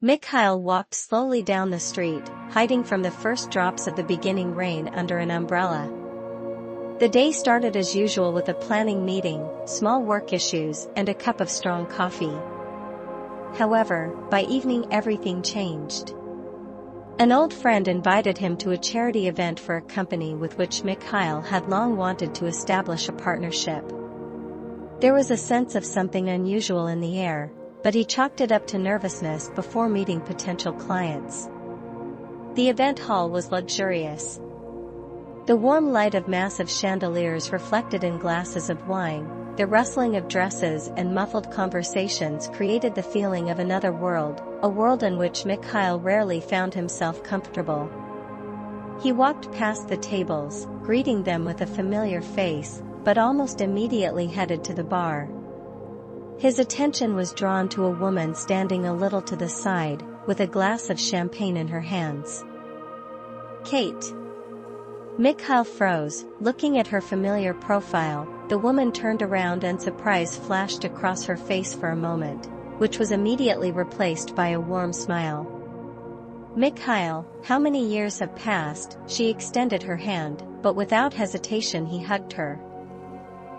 Mikhail walked slowly down the street, hiding from the first drops of the beginning rain under an umbrella. The day started as usual with a planning meeting, small work issues, and a cup of strong coffee. However, by evening everything changed. An old friend invited him to a charity event for a company with which Mikhail had long wanted to establish a partnership. There was a sense of something unusual in the air, but he chalked it up to nervousness before meeting potential clients. The event hall was luxurious. The warm light of massive chandeliers reflected in glasses of wine, the rustling of dresses and muffled conversations created the feeling of another world, a world in which Mikhail rarely found himself comfortable. He walked past the tables, greeting them with a familiar face, but almost immediately headed to the bar. His attention was drawn to a woman standing a little to the side, with a glass of champagne in her hands. "Kate." Mikhail froze, looking at her familiar profile. The woman turned around and surprise flashed across her face for a moment, which was immediately replaced by a warm smile. "Mikhail, how many years have passed?" She extended her hand, but without hesitation he hugged her.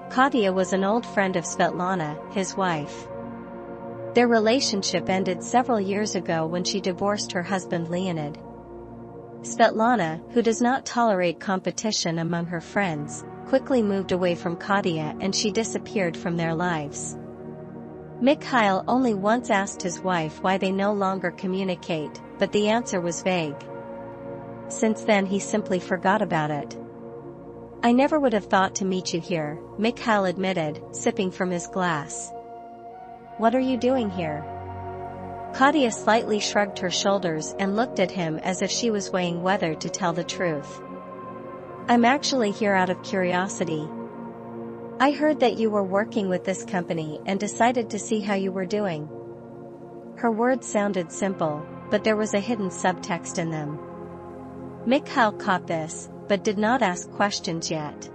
Katya was an old friend of Svetlana, his wife. Their relationship ended several years ago when she divorced her husband Leonid. Svetlana, who does not tolerate competition among her friends, quickly moved away from Katya and she disappeared from their lives. Mikhail only once asked his wife why they no longer communicate, but the answer was vague. Since then he simply forgot about it. "I never would have thought to meet you here," Mikhail admitted, sipping from his glass. "What are you doing here?" Katya slightly shrugged her shoulders and looked at him as if she was weighing whether to tell the truth. "I'm actually here out of curiosity. I heard that you were working with this company and decided to see how you were doing." Her words sounded simple, but there was a hidden subtext in them. Mikhail caught this, but did not ask questions yet.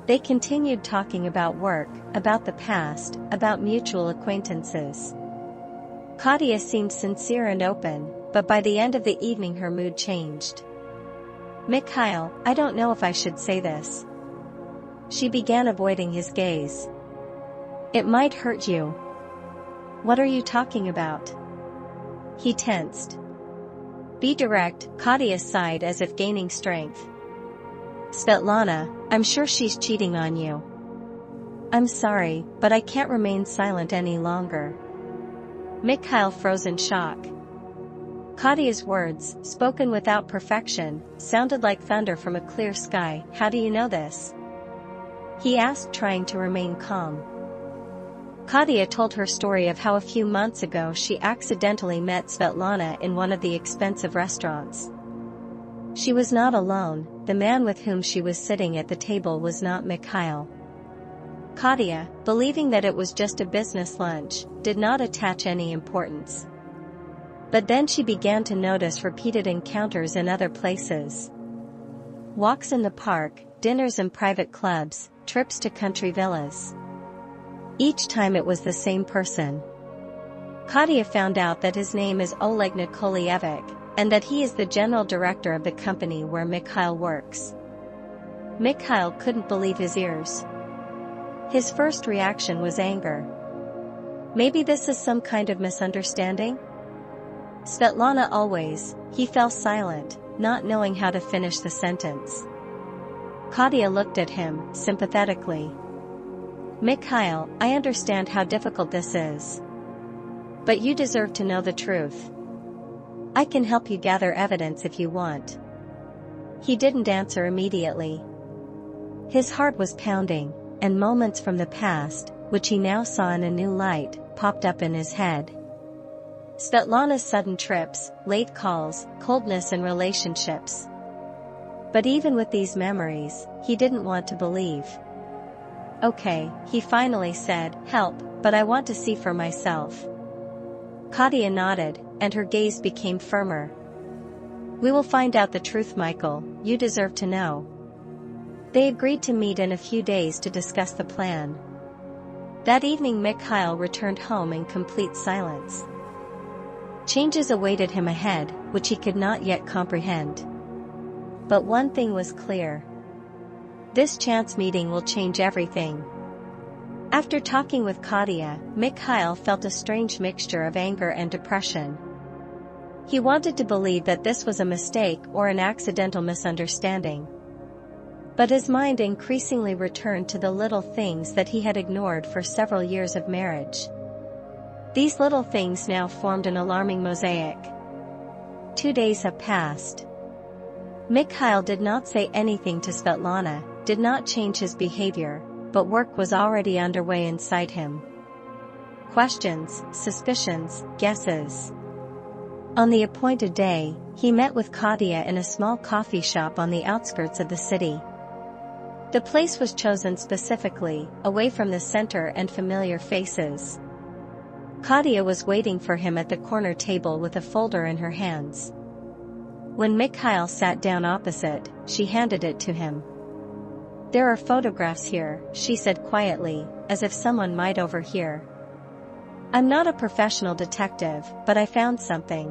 They continued talking about work, about the past, about mutual acquaintances. Katya seemed sincere and open, but by the end of the evening her mood changed. "Mikhail, I don't know if I should say this." She began avoiding his gaze. "It might hurt you." "What are you talking about?" He tensed. "Be direct," Katya sighed as if gaining strength. "Svetlana, I'm sure she's cheating on you." "I'm sorry, but I can't remain silent any longer." Mikhail froze in shock. Katya's words, spoken without perfection, sounded like thunder from a clear sky. "How do you know this?" he asked, trying to remain calm. Katya told her story of how a few months ago she accidentally met Svetlana in one of the expensive restaurants. She was not alone, the man with whom she was sitting at the table was not Mikhail. Katya, believing that it was just a business lunch, did not attach any importance. But then she began to notice repeated encounters in other places. Walks in the park, dinners in private clubs, trips to country villas. Each time it was the same person. Katya found out that his name is Oleg Nikolaevich, and that he is the general director of the company where Mikhail works. Mikhail couldn't believe his ears. His first reaction was anger. Maybe this is some kind of misunderstanding? Svetlana always, he fell silent, not knowing how to finish the sentence. Katya looked at him, sympathetically. "Mikhail, I understand how difficult this is. But you deserve to know the truth. I can help you gather evidence if you want." He didn't answer immediately. His heart was pounding, and moments from the past, which he now saw in a new light, popped up in his head. Svetlana's sudden trips, late calls, coldness in relationships. But even with these memories, he didn't want to believe. "Okay," he finally said, "help, but I want to see for myself." Katya nodded, and her gaze became firmer. "We will find out the truth, Michael, you deserve to know." They agreed to meet in a few days to discuss the plan. That evening Mikhail returned home in complete silence. Changes awaited him ahead, which he could not yet comprehend. But one thing was clear. This chance meeting will change everything. After talking with Katia, Mikhail felt a strange mixture of anger and depression. He wanted to believe that this was a mistake or an accidental misunderstanding. But his mind increasingly returned to the little things that he had ignored for several years of marriage. These little things now formed an alarming mosaic. 2 days have passed. Mikhail did not say anything to Svetlana, did not change his behavior, but work was already underway inside him. Questions, suspicions, guesses. On the appointed day, he met with Katia in a small coffee shop on the outskirts of the city. The place was chosen specifically, away from the center and familiar faces. Katia was waiting for him at the corner table with a folder in her hands. When Mikhail sat down opposite, she handed it to him. "There are photographs here," she said quietly, as if someone might overhear. "I'm not a professional detective, but I found something."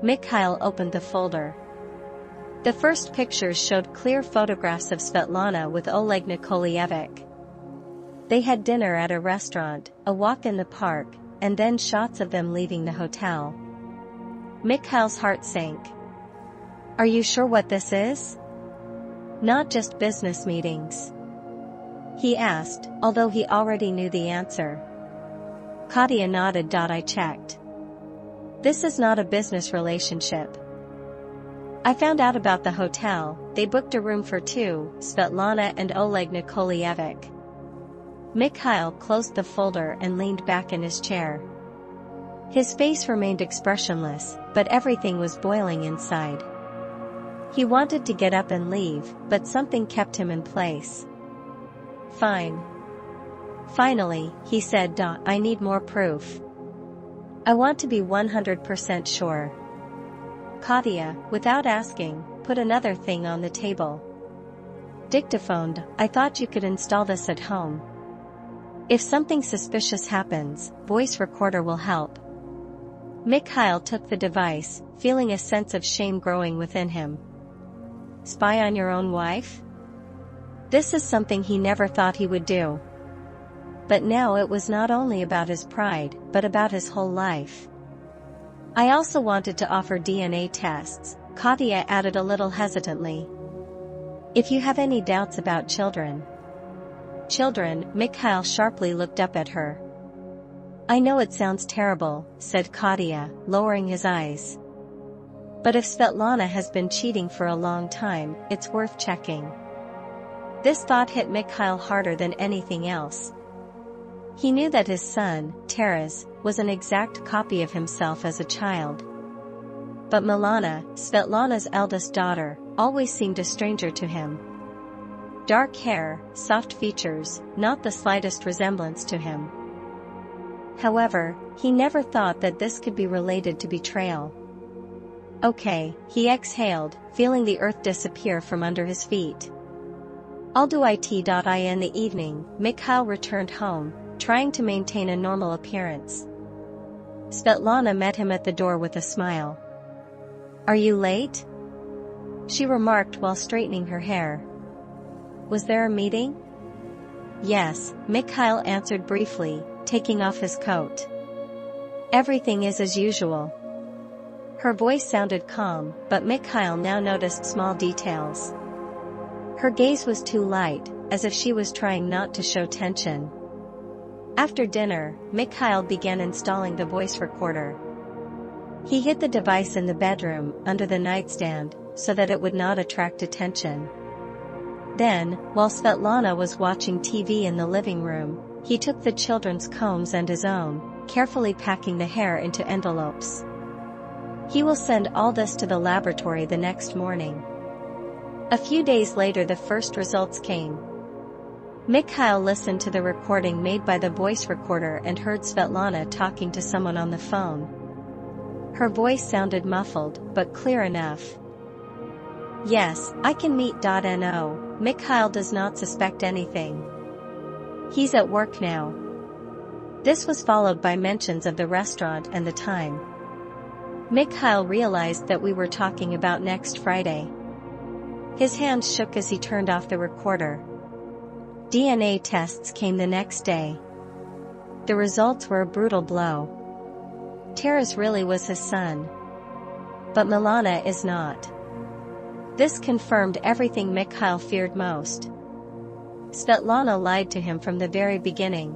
Mikhail opened the folder. The first pictures showed clear photographs of Svetlana with Oleg Nikolaevich. They had dinner at a restaurant, a walk in the park, and then shots of them leaving the hotel. Mikhail's heart sank. "Are you sure what this is? Not just business meetings?" he asked, although he already knew the answer. Katia nodded. "I checked. This is not a business relationship. I found out about the hotel. They booked a room for two, Svetlana and Oleg Nikolaevich." Mikhail closed the folder and leaned back in his chair. His face remained expressionless, but everything was boiling inside. He wanted to get up and leave, but something kept him in place. "Fine." Finally, he said, "I need more proof. I want to be 100% sure." Katia, without asking, put another thing on the table. "Dictaphone. I thought you could install this at home. If something suspicious happens, voice recorder will help." Mikhail took the device, feeling a sense of shame growing within him. Spy on your own wife? This is something he never thought he would do. But now it was not only about his pride, but about his whole life. "I also wanted to offer DNA tests," Katia added a little hesitantly. "If you have any doubts about children." "Children?" Mikhail sharply looked up at her. "I know it sounds terrible," said Katia, lowering his eyes. "But if Svetlana has been cheating for a long time, it's worth checking." This thought hit Mikhail harder than anything else. He knew that his son, Taras, was an exact copy of himself as a child. But Milana, Svetlana's eldest daughter, always seemed a stranger to him. Dark hair, soft features, not the slightest resemblance to him. However, he never thought that this could be related to betrayal. "Okay," he exhaled, feeling the earth disappear from under his feet. "I'll do it." In the evening, Mikhail returned home, trying to maintain a normal appearance. Svetlana met him at the door with a smile. "Are you late?" she remarked while straightening her hair. "Was there a meeting?" "Yes," Mikhail answered briefly, taking off his coat. "Everything is as usual." Her voice sounded calm, but Mikhail now noticed small details. Her gaze was too light, as if she was trying not to show tension. After dinner, Mikhail began installing the voice recorder. He hid the device in the bedroom, under the nightstand, so that it would not attract attention. Then, while Svetlana was watching TV in the living room, he took the children's combs and his own, carefully packing the hair into envelopes. He will send all this to the laboratory the next morning. A few days later the first results came. Mikhail listened to the recording made by the voice recorder and heard Svetlana talking to someone on the phone. Her voice sounded muffled, but clear enough. "Yes, I can meet. No, Mikhail does not suspect anything. He's at work now." This was followed by mentions of the restaurant and the time. Mikhail realized that we were talking about next Friday. His hands shook as he turned off the recorder. DNA tests came the next day. The results were a brutal blow. Taras really was his son. But Milana is not. This confirmed everything Mikhail feared most. Svetlana lied to him from the very beginning.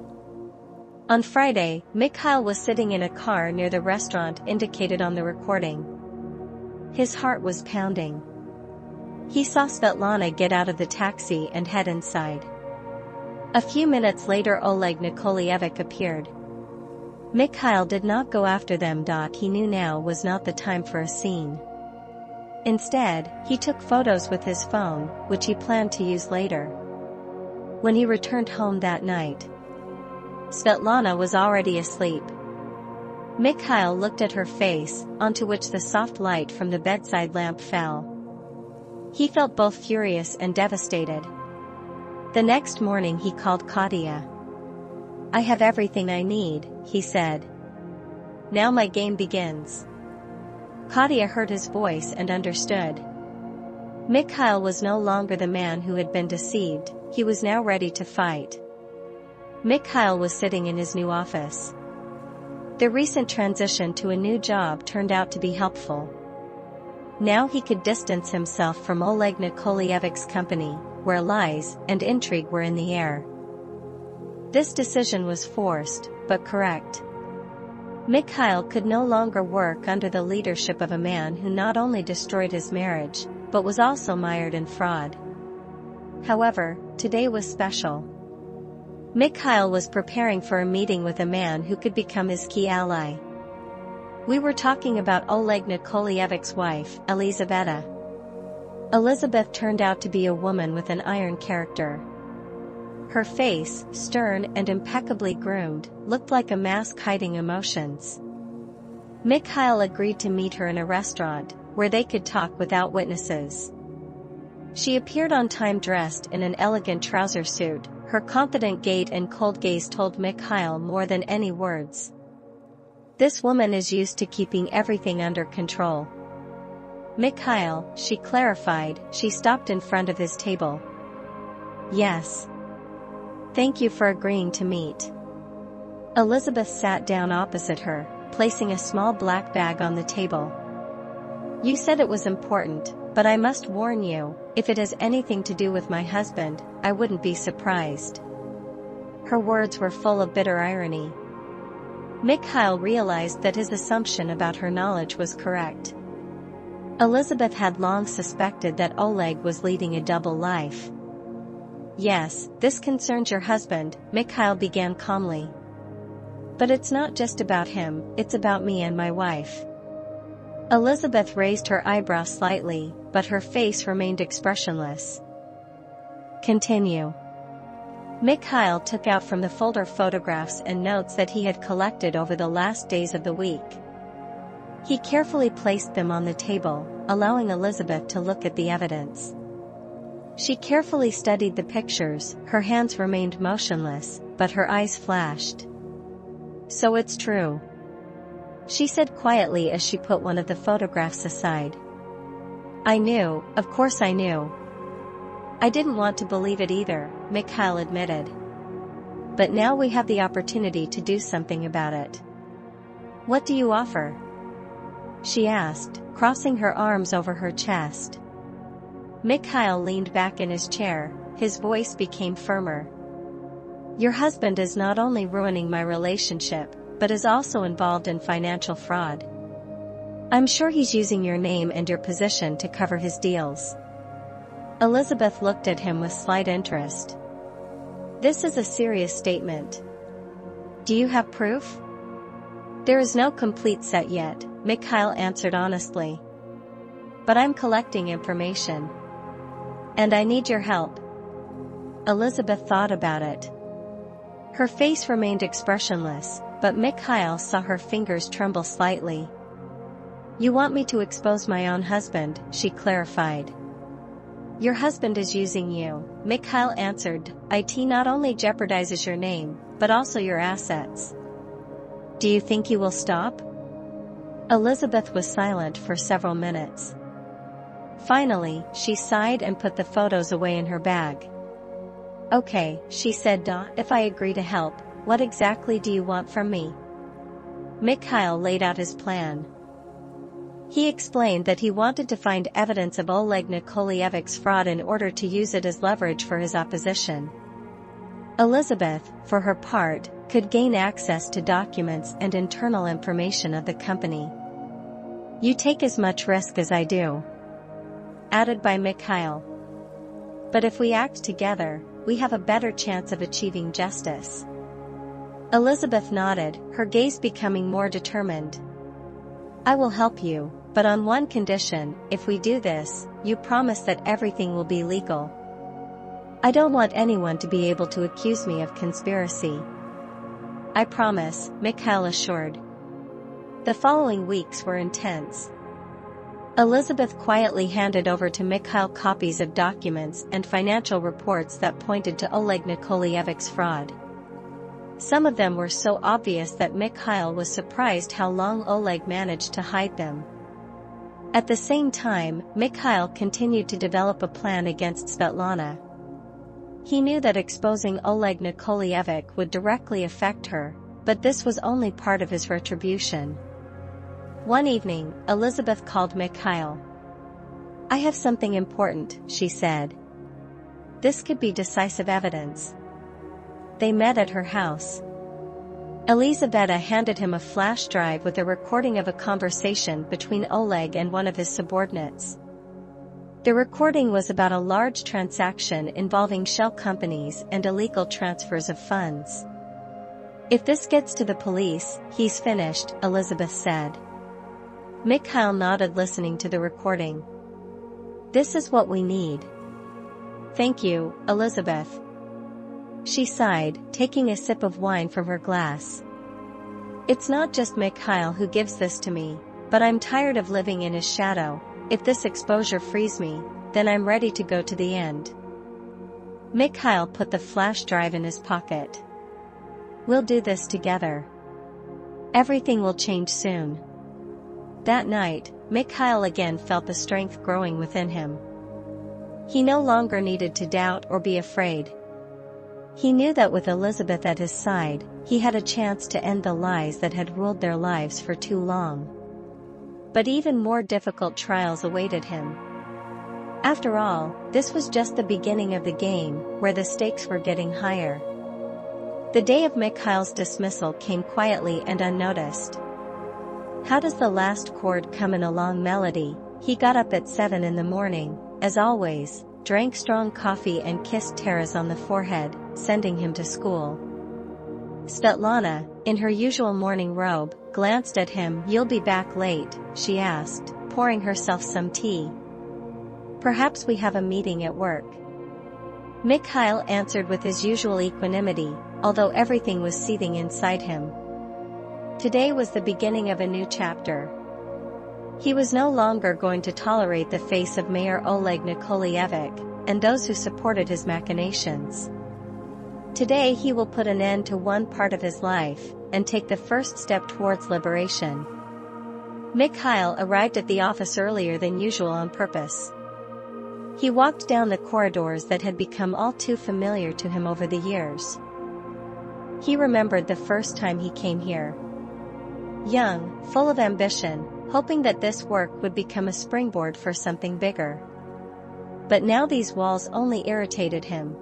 On Friday, Mikhail was sitting in a car near the restaurant indicated on the recording. His heart was pounding. He saw Svetlana get out of the taxi and head inside. A few minutes later Oleg Nikolaevich appeared. Mikhail did not go after them. He knew now was not the time for a scene. Instead, he took photos with his phone, which he planned to use later. When he returned home that night, Svetlana was already asleep. Mikhail looked at her face, onto which the soft light from the bedside lamp fell. He felt both furious and devastated. The next morning he called Katya. "I have everything I need," he said. "Now my game begins." Katya heard his voice and understood. Mikhail was no longer the man who had been deceived, he was now ready to fight. Mikhail was sitting in his new office. The recent transition to a new job turned out to be helpful. Now he could distance himself from Oleg Nikolaevich's company, where lies and intrigue were in the air. This decision was forced, but correct. Mikhail could no longer work under the leadership of a man who not only destroyed his marriage, but was also mired in fraud. However, today was special. Mikhail was preparing for a meeting with a man who could become his key ally. We were talking about Oleg Nikolaevich's wife, Elizaveta. Elizabeth turned out to be a woman with an iron character. Her face, stern and impeccably groomed, looked like a mask hiding emotions. Mikhail agreed to meet her in a restaurant, where they could talk without witnesses. She appeared on time dressed in an elegant trouser suit. Her confident gait and cold gaze told Mikhail more than any words. This woman is used to keeping everything under control. Mikhail, she clarified. She stopped in front of his table. Yes. Thank you for agreeing to meet. Elizabeth sat down opposite her, placing a small black bag on the table. You said it was important, but I must warn you, if it has anything to do with my husband, I wouldn't be surprised. Her words were full of bitter irony. Mikhail realized that his assumption about her knowledge was correct. Elizabeth had long suspected that Oleg was leading a double life. Yes, this concerns your husband, Mikhail began calmly. But it's not just about him, it's about me and my wife. Elizabeth raised her eyebrows slightly, but her face remained expressionless. Continue. Mikhail took out from the folder photographs and notes that he had collected over the last days of the week. He carefully placed them on the table, allowing Elizabeth to look at the evidence. She carefully studied the pictures, her hands remained motionless, but her eyes flashed. So it's true, she said quietly as she put one of the photographs aside. I knew, of course I knew. I didn't want to believe it either, Mikhail admitted. But now we have the opportunity to do something about it. What do you offer? She asked, crossing her arms over her chest. Mikhail leaned back in his chair, his voice became firmer. Your husband is not only ruining my relationship, but is also involved in financial fraud. I'm sure he's using your name and your position to cover his deals. Elizabeth looked at him with slight interest. This is a serious statement. Do you have proof? There is no complete set yet, Mikhail answered honestly. But I'm collecting information. And I need your help. Elizabeth thought about it. Her face remained expressionless, but Mikhail saw her fingers tremble slightly. You want me to expose my own husband, she clarified. Your husband is using you, Mikhail answered. It not only jeopardizes your name, but also your assets. Do you think he will stop? Elizabeth was silent for several minutes. Finally, she sighed and put the photos away in her bag. "Okay," she said, "if I agree to help, what exactly do you want from me?" Mikhail laid out his plan. He explained that he wanted to find evidence of Oleg Nikolaevic's fraud in order to use it as leverage for his opposition. Elizabeth, for her part, could gain access to documents and internal information of the company. "You take as much risk as I do," added by Mikhail. "But if we act together, we have a better chance of achieving justice." Elizabeth nodded, her gaze becoming more determined. "I will help you, but on one condition: if we do this, you promise that everything will be legal." "I don't want anyone to be able to accuse me of conspiracy." "I promise," Mikhail assured. The following weeks were intense. Elizabeth quietly handed over to Mikhail copies of documents and financial reports that pointed to Oleg Nikolaevic's fraud. Some of them were so obvious that Mikhail was surprised how long Oleg managed to hide them. At the same time, Mikhail continued to develop a plan against Svetlana. He knew that exposing Oleg Nikolaevic would directly affect her, but this was only part of his retribution. One evening, Elizabeth called Mikhail. "I have something important," she said. "This could be decisive evidence." They met at her house. Elizaveta handed him a flash drive with a recording of a conversation between Oleg and one of his subordinates. The recording was about a large transaction involving shell companies and illegal transfers of funds. "If this gets to the police, he's finished," Elizabeth said. Mikhail nodded, listening to the recording. "This is what we need." "Thank you, Elizabeth." She sighed, taking a sip of wine from her glass. "It's not just Mikhail who gives this to me, but I'm tired of living in his shadow. If this exposure frees me, then I'm ready to go to the end." Mikhail put the flash drive in his pocket. "We'll do this together. Everything will change soon." That night, Mikhail again felt the strength growing within him. He no longer needed to doubt or be afraid. He knew that with Elizabeth at his side, he had a chance to end the lies that had ruled their lives for too long. But even more difficult trials awaited him. After all, this was just the beginning of the game, where the stakes were getting higher. The day of Mikhail's dismissal came quietly and unnoticed. How does the last chord come in a long melody? He got up at 7 in the morning, as always, drank strong coffee and kissed Taras on the forehead, sending him to school. Svetlana, in her usual morning robe, glanced at him. "You'll be back late?" she asked, pouring herself some tea. "Perhaps we have a meeting at work." Mikhail answered with his usual equanimity, although everything was seething inside him. Today was the beginning of a new chapter. He was no longer going to tolerate the face of Mayor Oleg Nikolaevic, and those who supported his machinations. Today he will put an end to one part of his life, and take the first step towards liberation. Mikhail arrived at the office earlier than usual on purpose. He walked down the corridors that had become all too familiar to him over the years. He remembered the first time he came here. Young, full of ambition, hoping that this work would become a springboard for something bigger. But now these walls only irritated him.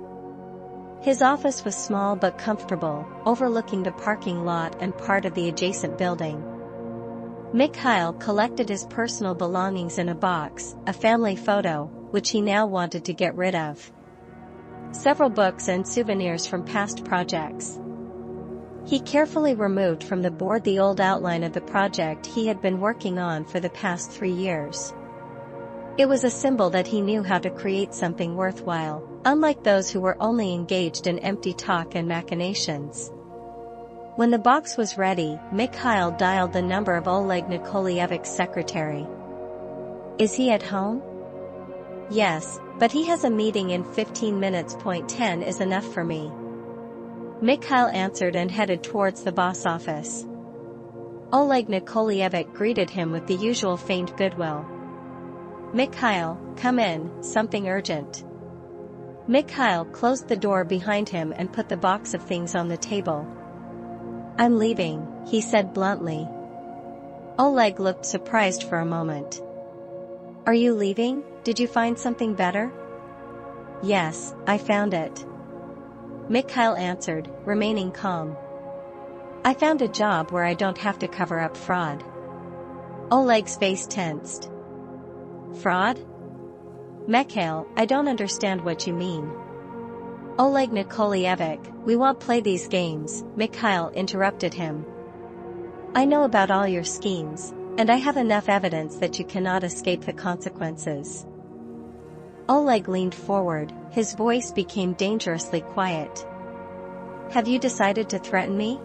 His office was small but comfortable, overlooking the parking lot and part of the adjacent building. Mikhail collected his personal belongings in a box, a family photo, which he now wanted to get rid of. Several books and souvenirs from past projects. He carefully removed from the board the old outline of the project he had been working on for the past 3 years. It was a symbol that he knew how to create something worthwhile, unlike those who were only engaged in empty talk and machinations. When the box was ready, Mikhail dialed the number of Oleg Nikolaevic's secretary. "Is he at home?" "Yes, but he has a meeting in 15 minutes. 10 is enough for me." Mikhail answered and headed towards the boss office. Oleg Nikolaevich greeted him with the usual feigned goodwill. "Mikhail, come in, something urgent." Mikhail closed the door behind him and put the box of things on the table. "I'm leaving," he said bluntly. Oleg looked surprised for a moment. "Are you leaving? Did you find something better?" "Yes, I found it," Mikhail answered, remaining calm. "I found a job where I don't have to cover up fraud." Oleg's face tensed. "Fraud? Mikhail, I don't understand what you mean." "Oleg Nikolaevich, we won't play these games," Mikhail interrupted him. "I know about all your schemes, and I have enough evidence that you cannot escape the consequences." Oleg leaned forward, his voice became dangerously quiet. "Have you decided to threaten me?"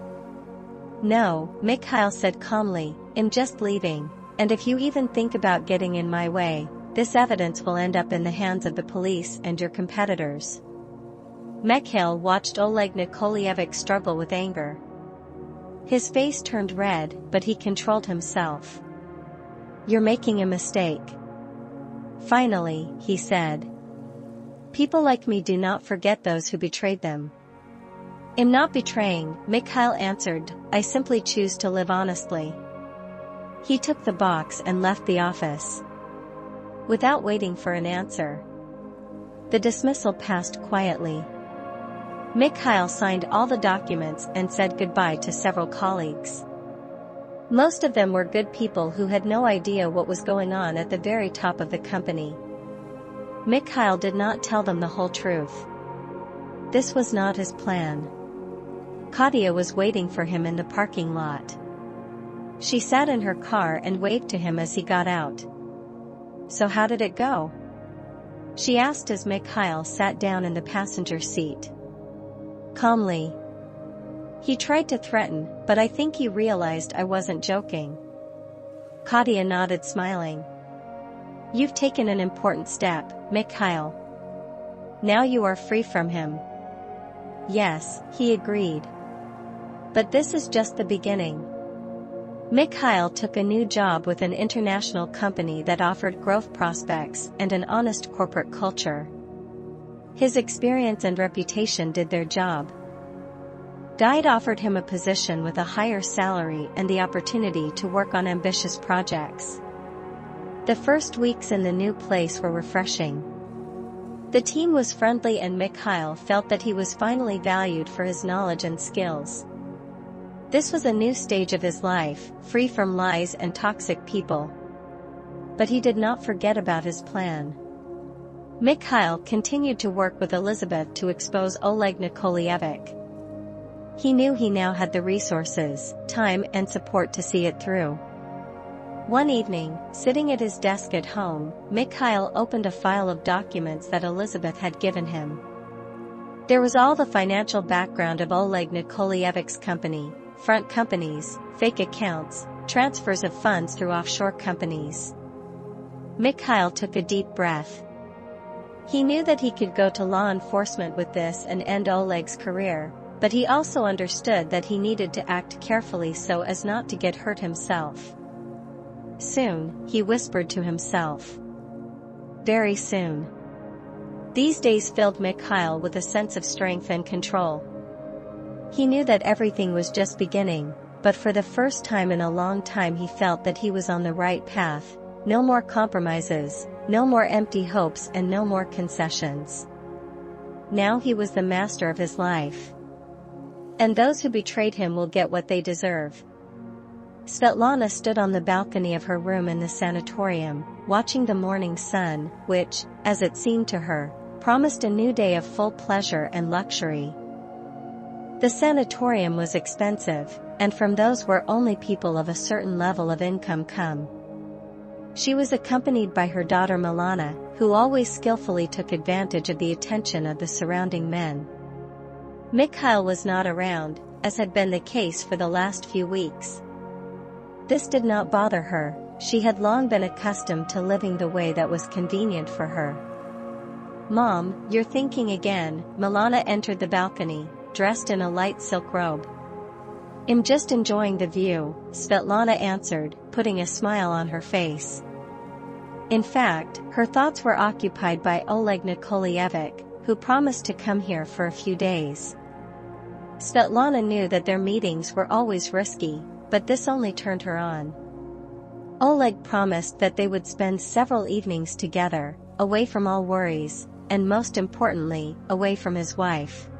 "No," Mikhail said calmly, "I'm just leaving, and if you even think about getting in my way, this evidence will end up in the hands of the police and your competitors." Mikhail watched Oleg Nikolaevich struggle with anger. His face turned red, but he controlled himself. "You're making a mistake," finally, he said. "People like me do not forget those who betrayed them." "I'm not betraying," Mikhail answered, "I simply choose to live honestly." He took the box and left the office. Without waiting for an answer, the dismissal passed quietly. Mikhail signed all the documents and said goodbye to several colleagues. Most of them were good people who had no idea what was going on at the very top of the company. Mikhail did not tell them the whole truth. This was not his plan. Katya was waiting for him in the parking lot. She sat in her car and waved to him as he got out. "So how did it go?" she asked as Mikhail sat down in the passenger seat. Calmly. "He tried to threaten, but I think he realized I wasn't joking." Katya nodded, smiling. "You've taken an important step, Mikhail. Now you are free from him." "Yes," he agreed. "But this is just the beginning." Mikhail took a new job with an international company that offered growth prospects and an honest corporate culture. His experience and reputation did their job. Guide offered him a position with a higher salary and the opportunity to work on ambitious projects. The first weeks in the new place were refreshing. The team was friendly and Mikhail felt that he was finally valued for his knowledge and skills. This was a new stage of his life, free from lies and toxic people. But he did not forget about his plan. Mikhail continued to work with Elizabeth to expose Oleg Nikolaevich. He knew he now had the resources, time and support to see it through. One evening, sitting at his desk at home, Mikhail opened a file of documents that Elizabeth had given him. There was all the financial background of Oleg Nikolaevich's company, front companies, fake accounts, transfers of funds through offshore companies. Mikhail took a deep breath. He knew that he could go to law enforcement with this and end Oleg's career, but he also understood that he needed to act carefully so as not to get hurt himself. Soon, he whispered to himself. Very soon. These days filled Mikhail with a sense of strength and control. He knew that everything was just beginning, but for the first time in a long time he felt that he was on the right path. No more compromises, no more empty hopes and no more concessions. Now he was the master of his life. And those who betrayed him will get what they deserve. Svetlana stood on the balcony of her room in the sanatorium, watching the morning sun, which, as it seemed to her, promised a new day of full pleasure and luxury. The sanatorium was expensive, and from those where only people of a certain level of income come. She was accompanied by her daughter Milana, who always skillfully took advantage of the attention of the surrounding men. Mikhail was not around, as had been the case for the last few weeks. This did not bother her. She had long been accustomed to living the way that was convenient for her. "Mom, you're thinking again." Milana entered the balcony, dressed in a light silk robe. "I'm just enjoying the view," Svetlana answered, putting a smile on her face. In fact, her thoughts were occupied by Oleg Nikolaevich, who promised to come here for a few days. Svetlana knew that their meetings were always risky, but this only turned her on. Oleg promised that they would spend several evenings together, away from all worries, and most importantly, away from his wife.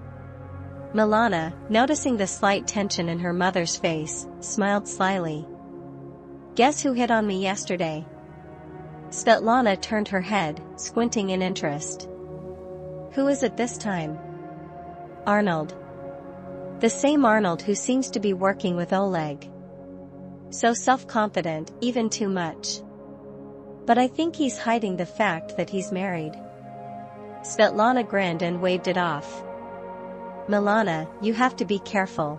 Milana, noticing the slight tension in her mother's face, smiled slyly. "Guess who hit on me yesterday?" Svetlana turned her head, squinting in interest. "Who is it this time?" "Arnold. The same Arnold who seems to be working with Oleg. So self-confident, even too much. But I think he's hiding the fact that he's married." Svetlana grinned and waved it off. "Milana, you have to be careful.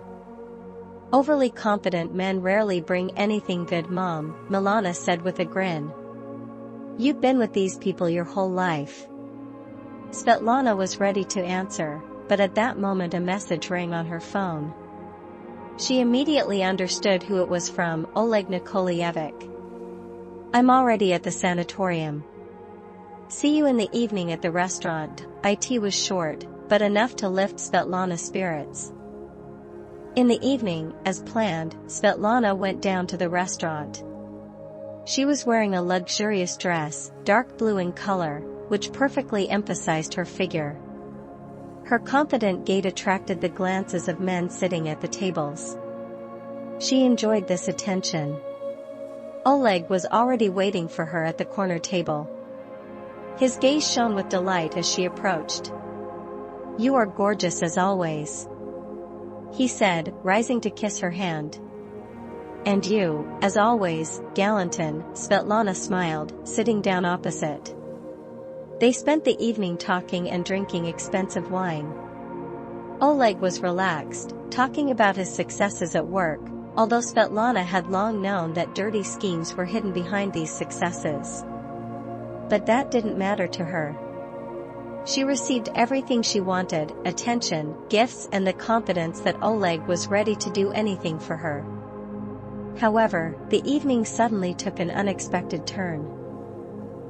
Overly confident men rarely bring anything good, Mom," Milana said with a grin. "You've been with these people your whole life." Svetlana was ready to answer, but at that moment a message rang on her phone. She immediately understood who it was from: Oleg Nikolaevich. "I'm already at the sanatorium. See you in the evening at the restaurant." It was short, but enough to lift Svetlana's spirits. In the evening, as planned, Svetlana went down to the restaurant. She was wearing a luxurious dress, dark blue in color, which perfectly emphasized her figure. Her confident gait attracted the glances of men sitting at the tables. She enjoyed this attention. Oleg was already waiting for her at the corner table. His gaze shone with delight as she approached. "You are gorgeous as always," he said, rising to kiss her hand. "And you, as always, Galantin," Svetlana smiled, sitting down opposite. They spent the evening talking and drinking expensive wine. Oleg was relaxed, talking about his successes at work, although Svetlana had long known that dirty schemes were hidden behind these successes. But that didn't matter to her. She received everything she wanted: attention, gifts, and the confidence that Oleg was ready to do anything for her. However, the evening suddenly took an unexpected turn.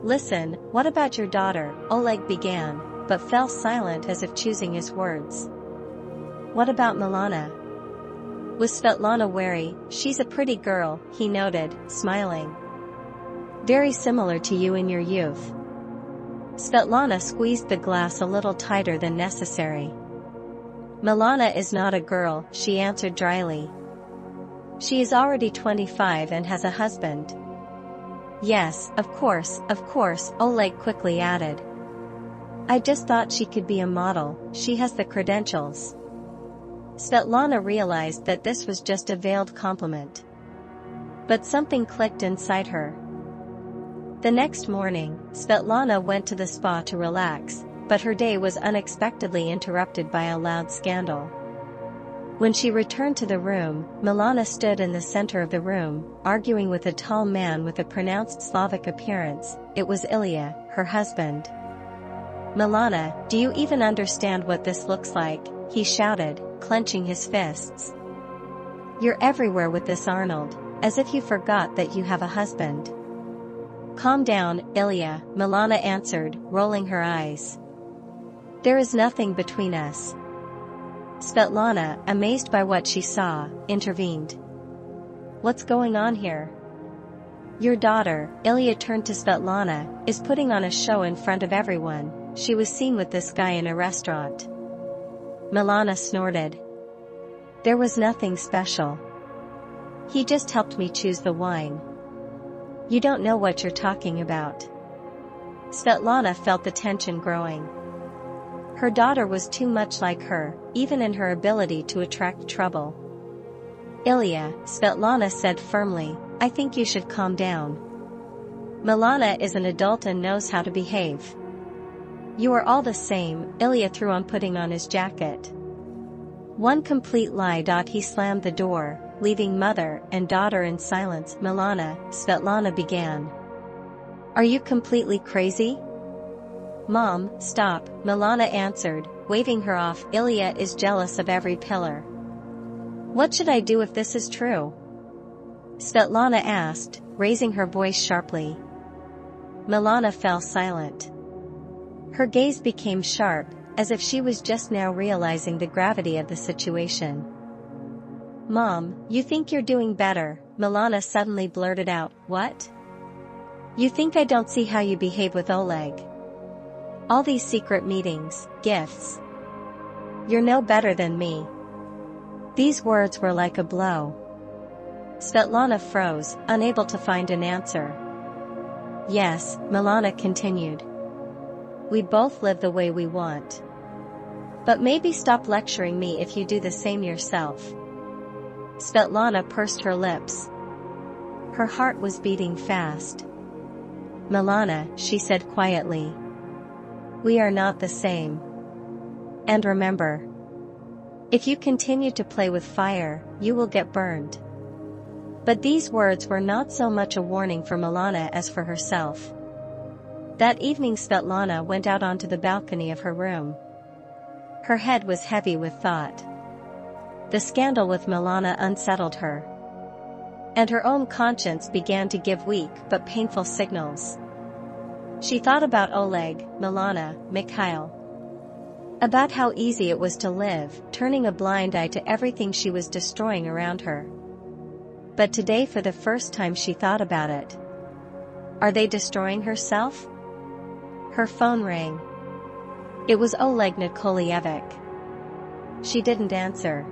"Listen, what about your daughter?" Oleg began, but fell silent as if choosing his words. "What about Milana?" Was Svetlana wary? "She's a pretty girl," he noted, smiling. "Very similar to you in your youth." Svetlana squeezed the glass a little tighter than necessary. "Milana is not a girl," she answered dryly. "She is already 25 and has a husband." Yes, of course, Oleg quickly added. "I just thought she could be a model, she has the credentials." Svetlana realized that this was just a veiled compliment. But something clicked inside her. The next morning, Svetlana went to the spa to relax, but her day was unexpectedly interrupted by a loud scandal. When she returned to the room, Milana stood in the center of the room, arguing with a tall man with a pronounced Slavic appearance. It was Ilya, her husband. "Milana, do you even understand what this looks like?" he shouted, clenching his fists. "You're everywhere with this Arnold, as if you forgot that you have a husband." "Calm down, Ilya," Milana answered, rolling her eyes. "There is nothing between us." Svetlana, amazed by what she saw, intervened. "What's going on here?" "Your daughter," Ilya turned to Svetlana, "is putting on a show in front of everyone. She was seen with this guy in a restaurant." Milana snorted. "There was nothing special. He just helped me choose the wine." "You don't know what you're talking about." Svetlana felt the tension growing. Her daughter was too much like her, even in her ability to attract trouble. "Ilya," Svetlana said firmly, "I think you should calm down. Milana is an adult and knows how to behave." "You are all the same," Ilya threw on, putting on his jacket. One complete lie. He slammed the door, leaving mother and daughter in silence. "Milana," Svetlana began. "Are you completely crazy?" "Mom, stop," Milana answered, waving her off. "Ilya is jealous of every pillar." What should I do if this is true? Svetlana asked, raising her voice sharply. Milana fell silent. Her gaze became sharp, as if she was just now realizing the gravity of the situation. Mom, you think you're doing better, Milana suddenly blurted out. What? You think I don't see how you behave with Oleg? All these secret meetings, gifts. You're no better than me. These words were like a blow. Svetlana froze, unable to find an answer. Yes, Milana continued. We both live the way we want. But maybe stop lecturing me if you do the same yourself. Svetlana pursed her lips. Her heart was beating fast. Milana, she said quietly. We are not the same. And remember, if you continue to play with fire, you will get burned. But these words were not so much a warning for Milana as for herself. That evening Svetlana went out onto the balcony of her room. Her head was heavy with thought. The scandal with Milana unsettled her. And her own conscience began to give weak but painful signals. She thought about Oleg, Milana, Mikhail. About how easy it was to live, turning a blind eye to everything she was destroying around her. But today for the first time she thought about it. Are they destroying herself? Her phone rang. It was Oleg Nikolaevich. She didn't answer.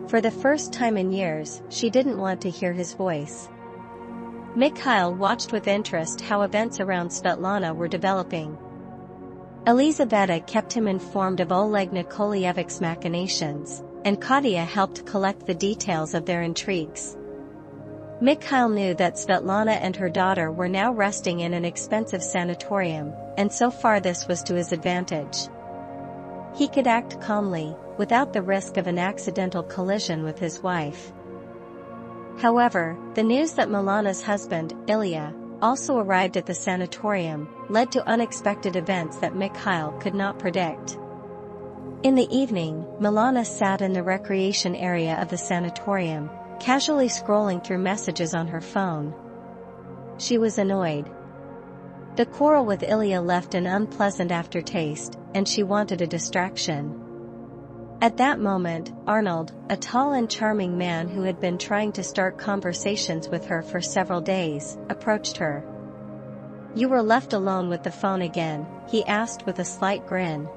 For the first time in years, she didn't want to hear his voice. Mikhail watched with interest how events around Svetlana were developing. Elizaveta kept him informed of Oleg Nikolaevich's machinations, and Katya helped collect the details of their intrigues. Mikhail knew that Svetlana and her daughter were now resting in an expensive sanatorium, and so far this was to his advantage. He could act calmly, without the risk of an accidental collision with his wife. However, the news that Milana's husband, Ilya, also arrived at the sanatorium, led to unexpected events that Mikhail could not predict. In the evening, Milana sat in the recreation area of the sanatorium, casually scrolling through messages on her phone. She was annoyed. The quarrel with Ilya left an unpleasant aftertaste, and she wanted a distraction. At that moment, Arnold, a tall and charming man who had been trying to start conversations with her for several days, approached her. You were left alone with the phone again, he asked with a slight grin.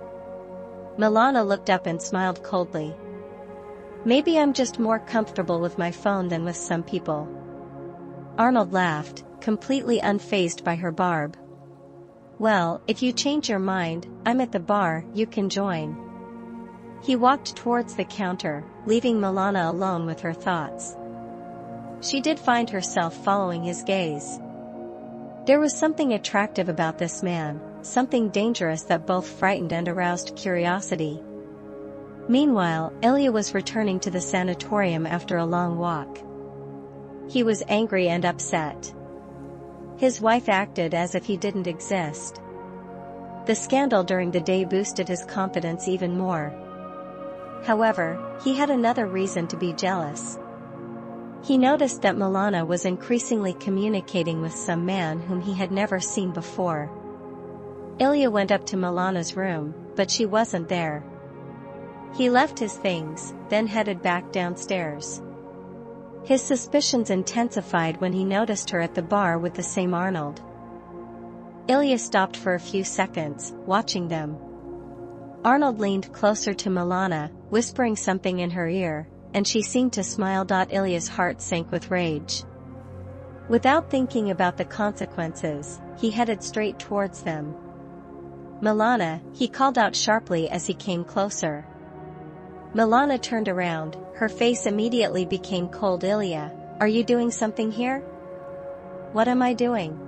Milana looked up and smiled coldly. Maybe I'm just more comfortable with my phone than with some people. Arnold laughed, completely unfazed by her barb. Well, if you change your mind, I'm at the bar, you can join. He walked towards the counter, leaving Milana alone with her thoughts. She did find herself following his gaze. There was something attractive about this man, something dangerous that both frightened and aroused curiosity. Meanwhile, Ilya was returning to the sanatorium after a long walk. He was angry and upset. His wife acted as if he didn't exist. The scandal during the day boosted his confidence even more. However, he had another reason to be jealous. He noticed that Milana was increasingly communicating with some man whom he had never seen before. Ilya went up to Milana's room, but she wasn't there. He left his things, then headed back downstairs. His suspicions intensified when he noticed her at the bar with the same Arnold. Ilya stopped for a few seconds, watching them. Arnold leaned closer to Milana, whispering something in her ear, and she seemed to smile. Ilya's heart sank with rage. Without thinking about the consequences, he headed straight towards them. Milana, he called out sharply as he came closer. Milana turned around, her face immediately became cold. Ilya, are you doing something here? What am I doing?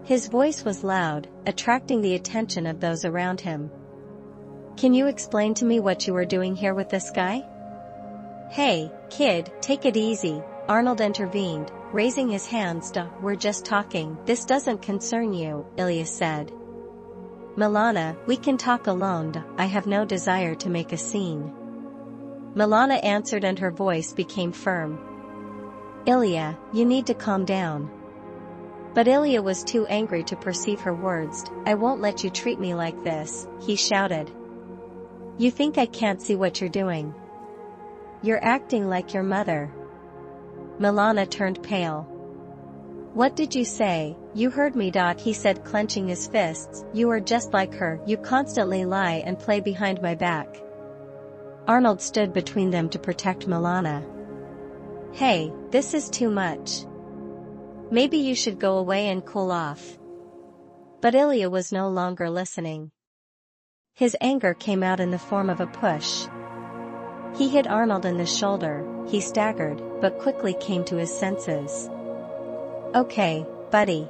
His voice was loud, attracting the attention of those around him. Can you explain to me what you were doing here with this guy? Hey, kid, take it easy, Arnold intervened, raising his hands. We're just talking, this doesn't concern you, Ilya said. Milana, we can talk alone. I have no desire to make a scene. Milana answered, and her voice became firm. Ilya, you need to calm down. But Ilya was too angry to perceive her words. I won't let you treat me like this, he shouted. You think I can't see what you're doing? You're acting like your mother. Milana turned pale. What did you say? You heard me. He said, clenching his fists. You are just like her. You constantly lie and play behind my back. Arnold stood between them to protect Milana. Hey, this is too much. Maybe you should go away and cool off. But Ilya was no longer listening. His anger came out in the form of a push. He hit Arnold in the shoulder. He staggered, but quickly came to his senses. Okay, buddy.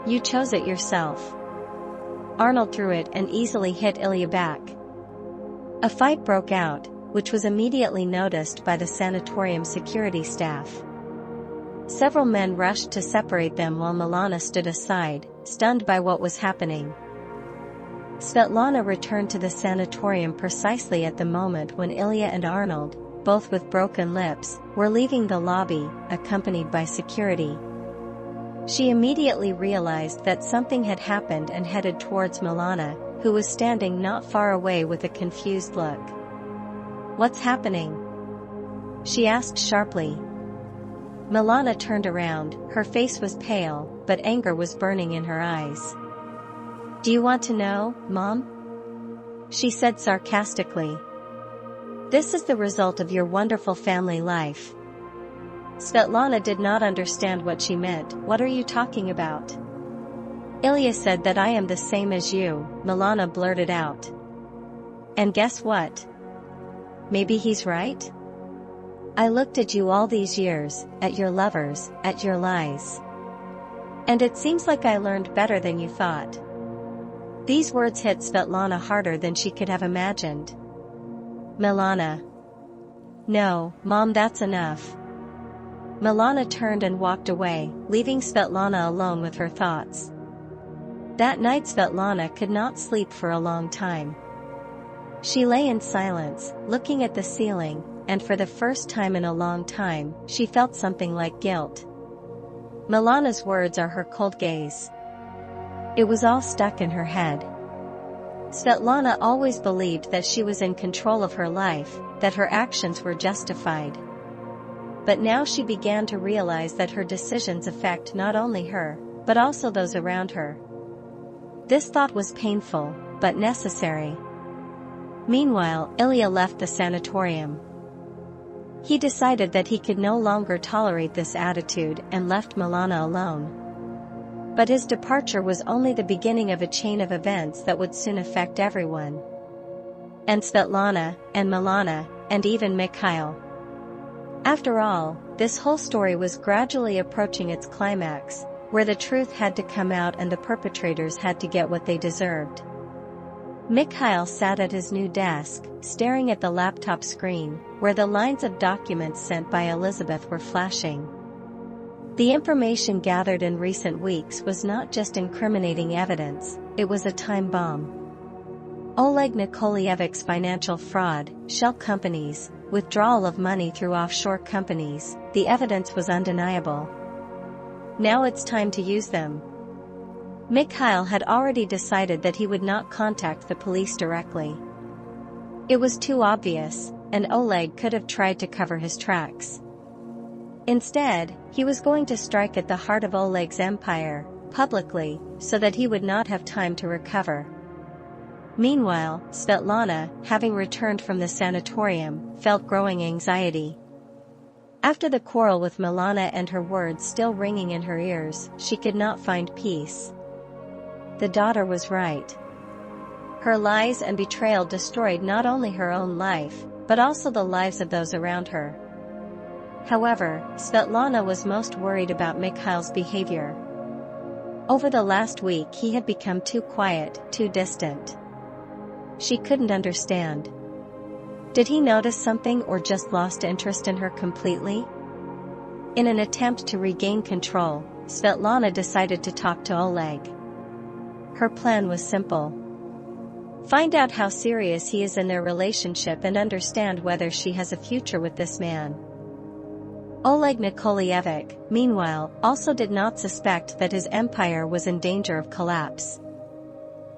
You chose it yourself. Arnold threw it and easily hit Ilya back. A fight broke out, which was immediately noticed by the sanatorium security staff. Several men rushed to separate them while Milana stood aside, stunned by what was happening. Svetlana returned to the sanatorium precisely at the moment when Ilya and Arnold, both with broken lips, were leaving the lobby, accompanied by security. She immediately realized that something had happened and headed towards Milana, who was standing not far away with a confused look. What's happening? She asked sharply. Milana turned around. Her face was pale, but anger was burning in her eyes. Do you want to know, Mom? She said sarcastically. This is the result of your wonderful family life. Svetlana did not understand what she meant. What are you talking about? Ilya said that I am the same as you, Milana blurted out. And guess what? Maybe he's right? I looked at you all these years, at your lovers, at your lies. And it seems like I learned better than you thought. These words hit Svetlana harder than she could have imagined. Milana. No, Mom, that's enough. Milana turned and walked away, leaving Svetlana alone with her thoughts. That night Svetlana could not sleep for a long time. She lay in silence, looking at the ceiling, and for the first time in a long time, she felt something like guilt. Milana's words are her cold gaze. It was all stuck in her head. Svetlana always believed that she was in control of her life, that her actions were justified. But now she began to realize that her decisions affect not only her, but also those around her. This thought was painful, but necessary. Meanwhile, Ilya left the sanatorium. He decided that he could no longer tolerate this attitude and left Milana alone. But his departure was only the beginning of a chain of events that would soon affect everyone. And Svetlana, and Milana, and even Mikhail. After all, this whole story was gradually approaching its climax, where the truth had to come out and the perpetrators had to get what they deserved. Mikhail sat at his new desk, staring at the laptop screen, where the lines of documents sent by Elizabeth were flashing. The information gathered in recent weeks was not just incriminating evidence, it was a time bomb. Oleg Nikolaevic's financial fraud, shell companies, withdrawal of money through offshore companies, the evidence was undeniable. Now it's time to use them. Mikhail had already decided that he would not contact the police directly. It was too obvious, and Oleg could have tried to cover his tracks. Instead, he was going to strike at the heart of Oleg's empire, publicly, so that he would not have time to recover. Meanwhile, Svetlana, having returned from the sanatorium, felt growing anxiety. After the quarrel with Milana and her words still ringing in her ears, she could not find peace. The daughter was right. Her lies and betrayal destroyed not only her own life, but also the lives of those around her. However, Svetlana was most worried about Mikhail's behavior. Over the last week he had become too quiet, too distant. She couldn't understand. Did he notice something or just lost interest in her completely? In an attempt to regain control, Svetlana decided to talk to Oleg. Her plan was simple. Find out how serious he is in their relationship and understand whether she has a future with this man. Oleg Nikolaevich, meanwhile, also did not suspect that his empire was in danger of collapse.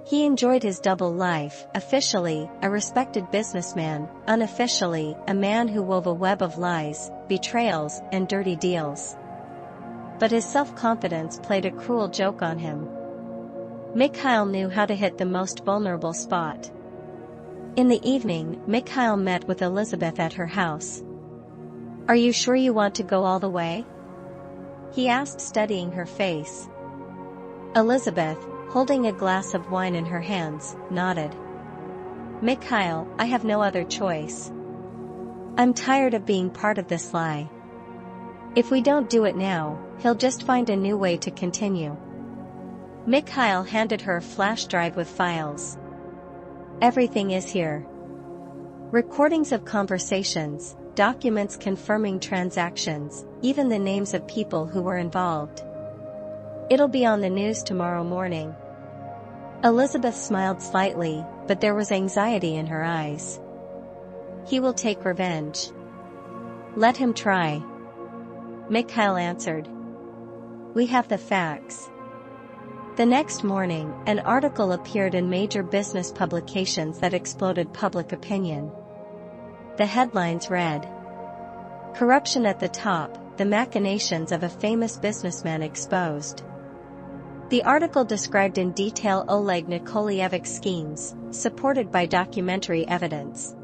He enjoyed his double life, officially, a respected businessman, unofficially, a man who wove a web of lies, betrayals, and dirty deals. But his self-confidence played a cruel joke on him. Mikhail knew how to hit the most vulnerable spot. In the evening, Mikhail met with Elizabeth at her house. "Are you sure you want to go all the way?" he asked, studying her face. Elizabeth, holding a glass of wine in her hands, nodded. "Mikhail, I have no other choice. I'm tired of being part of this lie. If we don't do it now, he'll just find a new way to continue." Mikhail handed her a flash drive with files. "Everything is here. Recordings of conversations, documents confirming transactions, even the names of people who were involved. It'll be on the news tomorrow morning." Elizabeth smiled slightly, but there was anxiety in her eyes. "He will take revenge. Let him try," Mikhail answered. "We have the facts." The next morning, an article appeared in major business publications that exploded public opinion. The headlines read, "Corruption at the top, the machinations of a famous businessman exposed." The article described in detail Oleg Nikolaevich's schemes, supported by documentary evidence.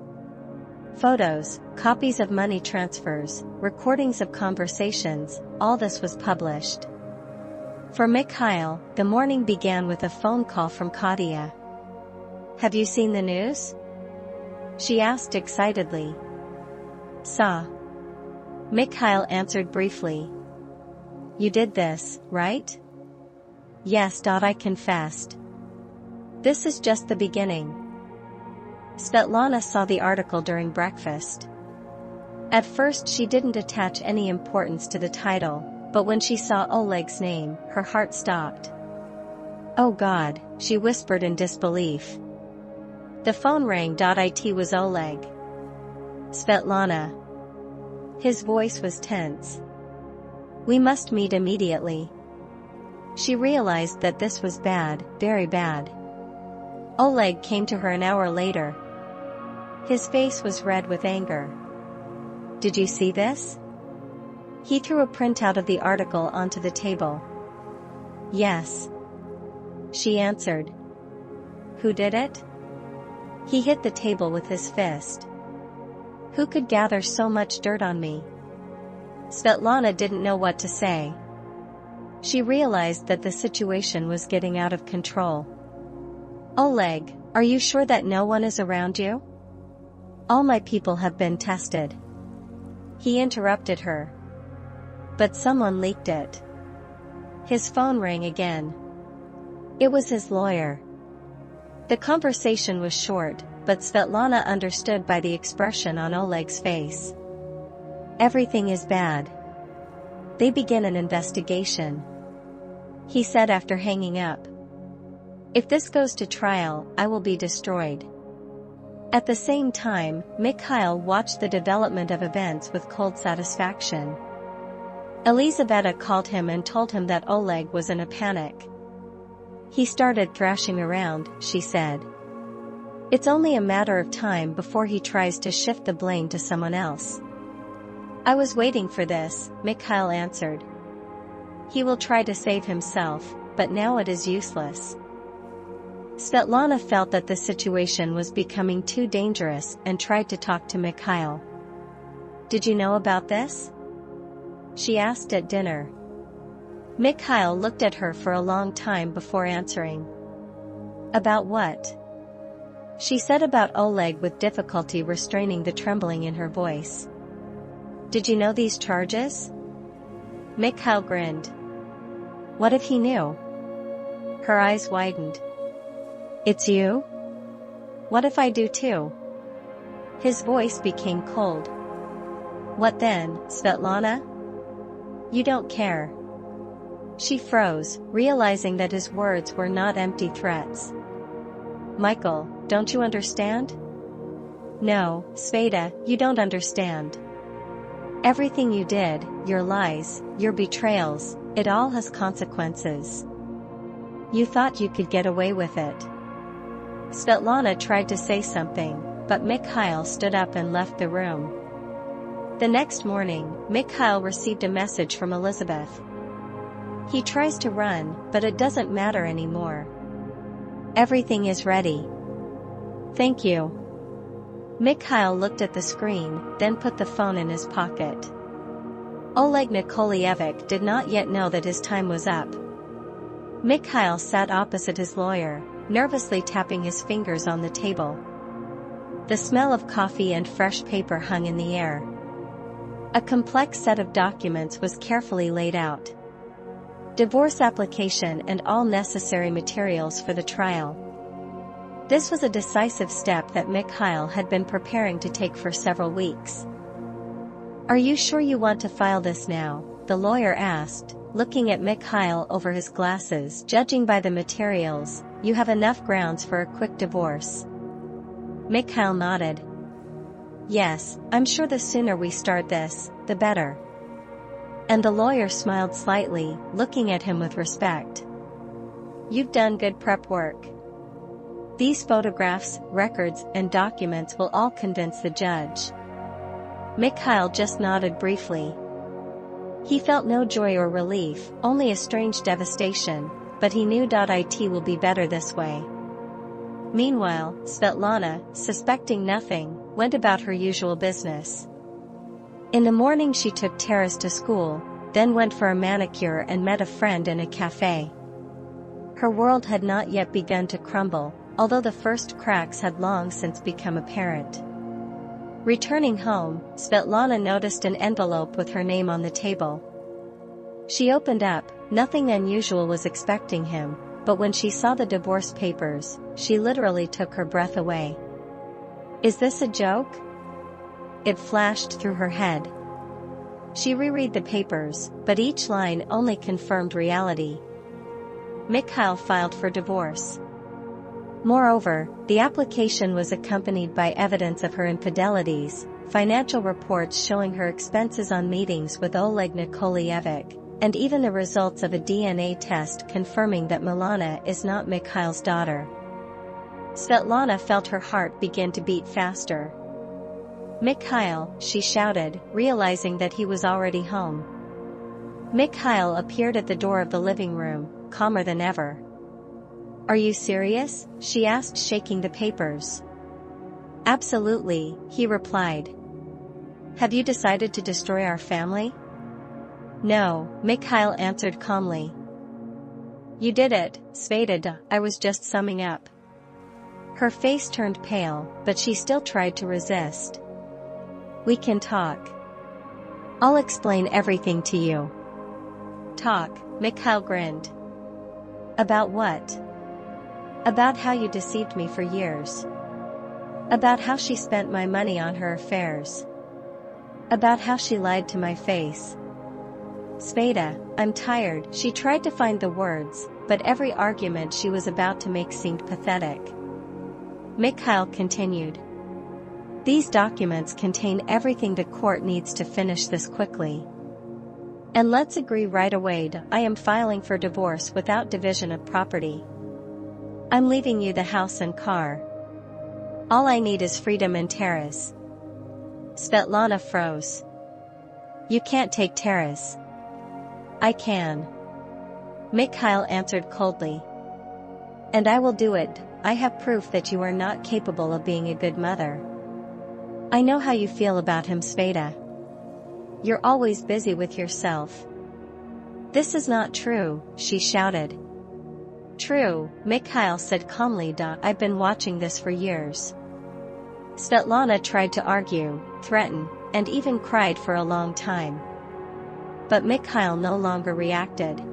Photos, copies of money transfers, recordings of conversations, all this was published. For Mikhail, the morning began with a phone call from Katia. "Have you seen the news?" she asked excitedly. "Saw." Mikhail answered briefly. "You did this, right?" "Yes. I confessed. This is just the beginning." Svetlana saw the article during breakfast. At first she didn't attach any importance to the title, but when she saw Oleg's name, her heart stopped. "Oh God," she whispered in disbelief. The phone rang. It was Oleg. "Svetlana." His voice was tense. "We must meet immediately." She realized that this was bad, very bad. Oleg came to her an hour later. His face was red with anger. "Did you see this?" He threw a printout of the article onto the table. "Yes," she answered. "Who did it?" He hit the table with his fist. "Who could gather so much dirt on me?" Svetlana didn't know what to say. She realized that the situation was getting out of control. "Oleg, are you sure that no one is around you?" "All my people have been tested." He interrupted her. "But someone leaked it." His phone rang again. It was his lawyer. The conversation was short, but Svetlana understood by the expression on Oleg's face. "Everything is bad. They begin an investigation," he said after hanging up. "If this goes to trial, I will be destroyed." At the same time, Mikhail watched the development of events with cold satisfaction. Elizaveta called him and told him that Oleg was in a panic. "He started thrashing around," she said. "It's only a matter of time before he tries to shift the blame to someone else." "I was waiting for this," Mikhail answered. "He will try to save himself, but now it is useless." Svetlana felt that the situation was becoming too dangerous and tried to talk to Mikhail. "Did you know about this?" she asked at dinner. Mikhail looked at her for a long time before answering. "About what?" she said, about Oleg, with difficulty restraining the trembling in her voice. "Did you know these charges?" Mikhail grinned. What if he knew? Her eyes widened. "It's you? What if I do too?" His voice became cold. "What then, Svetlana? You don't care." She froze, realizing that his words were not empty threats. "Michael, don't you understand? No, Sveta, you don't understand. Everything you did, your lies, your betrayals, it all has consequences. You thought you could get away with it. Svetlana tried to say something, but Mikhail stood up and left the room. The next morning, Mikhail received a message from Elizabeth. He tries to run, but it doesn't matter anymore. Everything is ready. Thank you. Mikhail looked at the screen, then put the phone in his pocket. Oleg Nikolaevich did not yet know that his time was up. Mikhail sat opposite his lawyer, nervously tapping his fingers on the table. The smell of coffee and fresh paper hung in the air. A complex set of documents was carefully laid out. Divorce application and all necessary materials for the trial. This was a decisive step that Mikhail had been preparing to take for several weeks. Are you sure you want to file this now? The lawyer asked, looking at Mikhail over his glasses. Judging by the materials, you have enough grounds for a quick divorce. Mikhail nodded. Yes, I'm sure the sooner we start this, the better. And the lawyer smiled slightly, looking at him with respect. You've done good prep work. These photographs, records, and documents will all convince the judge. Mikhail just nodded briefly. He felt no joy or relief, only a strange devastation, but he knew it will be better this way. Meanwhile, Svetlana, suspecting nothing, went about her usual business. In the morning she took Taras to school, then went for a manicure and met a friend in a cafe. Her world had not yet begun to crumble, although the first cracks had long since become apparent. Returning home, Svetlana noticed an envelope with her name on the table. She opened up. Nothing unusual was expecting him, but when she saw the divorce papers, she literally took her breath away. Is this a joke? It flashed through her head. She reread the papers, but each line only confirmed reality. Mikhail filed for divorce. Moreover, the application was accompanied by evidence of her infidelities, financial reports showing her expenses on meetings with Oleg Nikolaevich, and even the results of a DNA test confirming that Milana is not Mikhail's daughter. Svetlana felt her heart begin to beat faster. Mikhail, she shouted, realizing that he was already home. Mikhail appeared at the door of the living room, calmer than ever. Are you serious? She asked, shaking the papers. Absolutely, he replied. Have you decided to destroy our family? No, Mikhail answered calmly. You did it, Sveta, I was just summing up. Her face turned pale, but she still tried to resist. We can talk. I'll explain everything to you. Talk, Mikhail grinned. About what? About how you deceived me for years. About how she spent my money on her affairs. About how she lied to my face. Sveta, I'm tired. She tried to find the words, but every argument she was about to make seemed pathetic. Mikhail continued. These documents contain everything the court needs to finish this quickly. And let's agree right away. I am filing for divorce without division of property. I'm leaving you the house and car. All I need is freedom and Taras. Svetlana froze. You can't take Taras. I can. Mikhail answered coldly. And I will do it. I have proof that you are not capable of being a good mother. I know how you feel about him, Sveta. You're always busy with yourself. This is not true, she shouted. True, Mikhail said calmly. I've been watching this for years. Svetlana tried to argue, threaten, and even cried for a long time. But Mikhail no longer reacted.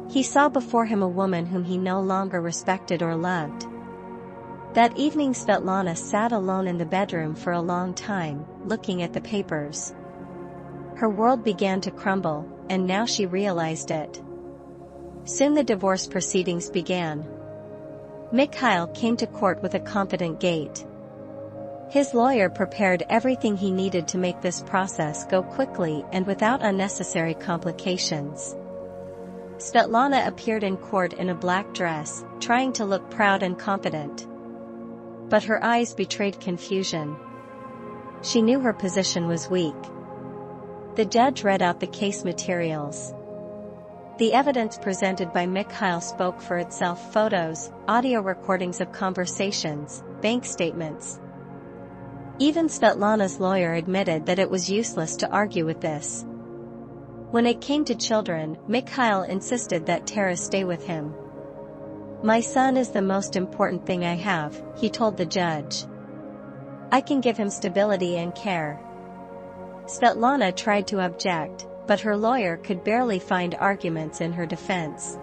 He saw before him a woman whom he no longer respected or loved. That evening Svetlana sat alone in the bedroom for a long time, looking at the papers. Her world began to crumble, and now she realized it. Soon the divorce proceedings began. Mikhail came to court with a confident gait. His lawyer prepared everything he needed to make this process go quickly and without unnecessary complications. Svetlana appeared in court in a black dress, trying to look proud and confident. But her eyes betrayed confusion. She knew her position was weak. The judge read out the case materials. The evidence presented by Mikhail spoke for itself: photos, audio recordings of conversations, bank statements. Even Svetlana's lawyer admitted that it was useless to argue with this. When it came to children, Mikhail insisted that Taras stay with him. "My son is the most important thing I have," he told the judge. "I can give him stability and care." Svetlana tried to object, but her lawyer could barely find arguments in her defense.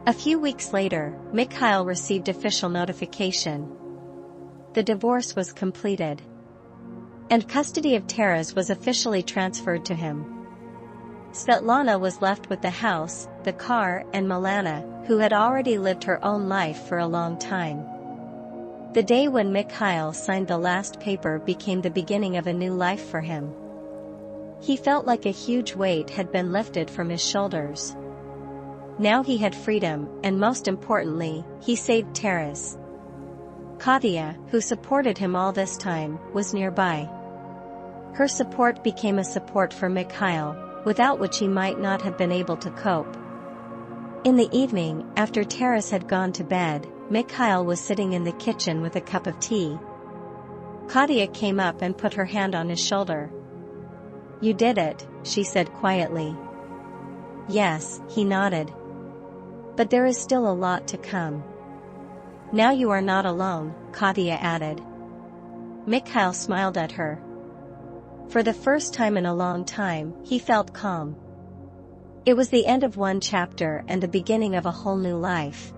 A few weeks later, Mikhail received official notification. The divorce was completed, and custody of Taras was officially transferred to him. Svetlana was left with the house, the car, and Milana, who had already lived her own life for a long time. The day when Mikhail signed the last paper became the beginning of a new life for him. He felt like a huge weight had been lifted from his shoulders. Now he had freedom, and most importantly, he saved Taras. Katya, who supported him all this time, was nearby. Her support became a support for Mikhail, without which he might not have been able to cope. In the evening, after Taras had gone to bed, Mikhail was sitting in the kitchen with a cup of tea. Katya came up and put her hand on his shoulder. "You did it," she said quietly. "Yes," he nodded. "But there is still a lot to come." "Now you are not alone," Katya added. Mikhail smiled at her. For the first time in a long time, he felt calm. It was the end of one chapter and the beginning of a whole new life.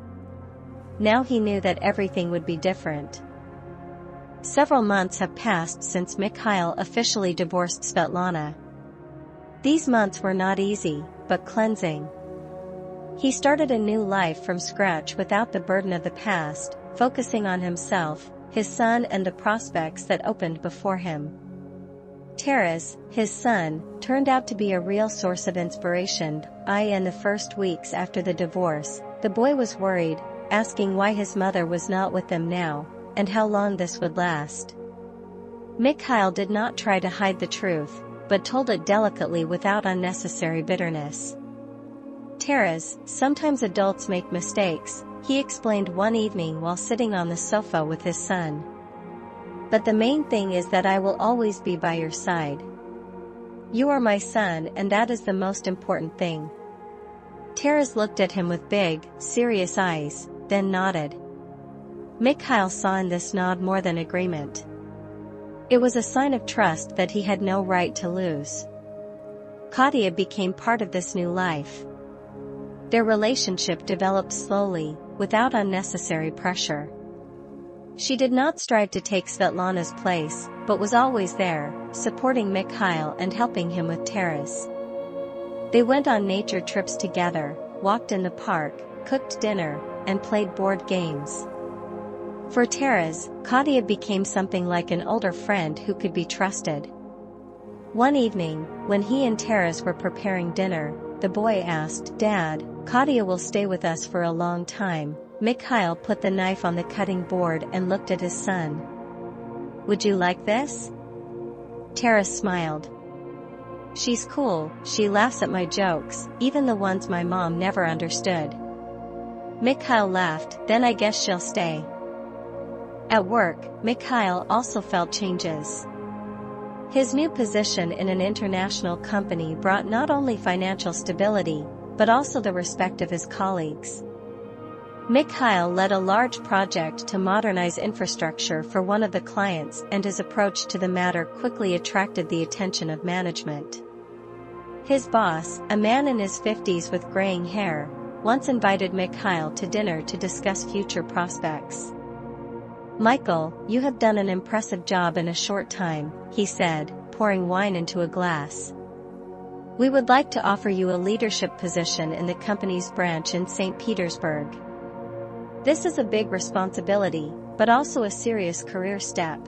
Now he knew that everything would be different. Several months have passed since Mikhail officially divorced Svetlana. These months were not easy, but cleansing. He started a new life from scratch without the burden of the past, focusing on himself, his son, and the prospects that opened before him. Taras, his son, turned out to be a real source of inspiration. In the first weeks after the divorce, the boy was worried, asking why his mother was not with them now, and how long this would last. Mikhail did not try to hide the truth, but told it delicately without unnecessary bitterness. "Taras, sometimes adults make mistakes," he explained one evening while sitting on the sofa with his son. "But the main thing is that I will always be by your side. You are my son, and that is the most important thing." Taras looked at him with big, serious eyes, then nodded. Mikhail saw in this nod more than agreement. It was a sign of trust that he had no right to lose. Katya became part of this new life. Their relationship developed slowly, without unnecessary pressure. She did not strive to take Svetlana's place, but was always there, supporting Mikhail and helping him with Taras. They went on nature trips together, walked in the park, cooked dinner, and played board games. For Taras, Katya became something like an older friend who could be trusted. One evening, when he and Taras were preparing dinner, the boy asked, "Dad, Katya will stay with us for a long time." Mikhail put the knife on the cutting board and looked at his son. "Would you like this?" Taras smiled. "She's cool, she laughs at my jokes, even the ones my mom never understood." Mikhail laughed, "Then I guess she'll stay." At work, Mikhail also felt changes. His new position in an international company brought not only financial stability, but also the respect of his colleagues. Mikhail led a large project to modernize infrastructure for one of the clients, and his approach to the matter quickly attracted the attention of management. His boss, a man in his 50s with graying hair, once invited Mikhail to dinner to discuss future prospects. "Michael, you have done an impressive job in a short time," he said, pouring wine into a glass. "We would like to offer you a leadership position in the company's branch in St. Petersburg." This is a big responsibility, but also a serious career step.